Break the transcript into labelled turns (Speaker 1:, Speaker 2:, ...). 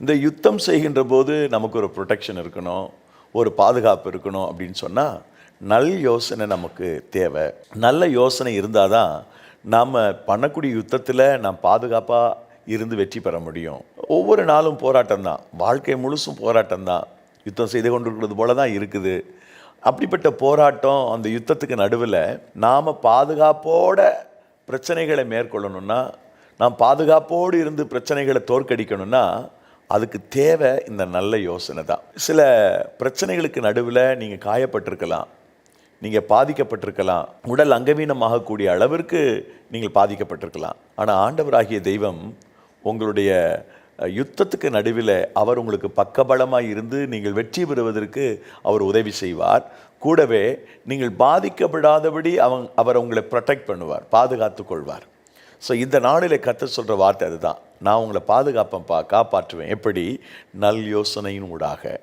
Speaker 1: இந்த யுத்தம் செய்கின்ற போது நமக்கு ஒரு ப்ரொடெக்ஷன் இருக்கணும், ஒரு பாதுகாப்பு இருக்கணும் அப்படின்னு சொன்னால் நல் யோசனை நமக்கு தேவை. நல்ல யோசனை இருந்தால் தான் நாம் பண்ணக்கூடிய யுத்தத்தில் நாம் பாதுகாப்பாக இருந்து வெற்றி பெற முடியும். ஒவ்வொரு நாளும் போராட்டம் தான், வாழ்க்கை முழுசும் போராட்டம் தான். யுத்தம் செய்து கொண்டிருக்கிறது போல தான் இருக்குது. அப்படிப்பட்ட போராட்டம், அந்த யுத்தத்துக்கு நடுவில் நாம் பாதுகாப்போட பிரச்சனைகளை மேற்கொள்ளணும்னா, நாம் பாதுகாப்போடு இருந்து பிரச்சனைகளை தோற்கடிக்கணும்னா அதுக்கு தேவை இந்த நல்ல யோசனை தான். சில பிரச்சனைகளுக்கு நடுவில் நீங்கள் காயப்பட்டிருக்கலாம், நீங்கள் பாதிக்கப்பட்டிருக்கலாம், உடல் அங்கவீனமாகக்கூடிய அளவிற்கு நீங்கள் பாதிக்கப்பட்டிருக்கலாம். ஆனால் ஆண்டவராகிய தெய்வம் உங்களுடைய யுத்தத்துக்கு நடுவில் அவர் உங்களுக்கு பக்கபலமாக இருந்து நீங்கள் வெற்றி பெறுவதற்கு அவர் உதவி செய்வார். கூடவே நீங்கள் பாதிக்கப்படாதபடி அவர் உங்களை ப்ரொடெக்ட் பண்ணுவார், பாதுகாத்து கொள்வார். ஸோ இந்த நாளில் கர்த்தர் சொல்கிற வார்த்தை அதுதான், நான் உங்களை பாதுகாப்பேன்ப்பா, காப்பாற்றுவேன். எப்படி? நல் யோசனையின் ஊடாக.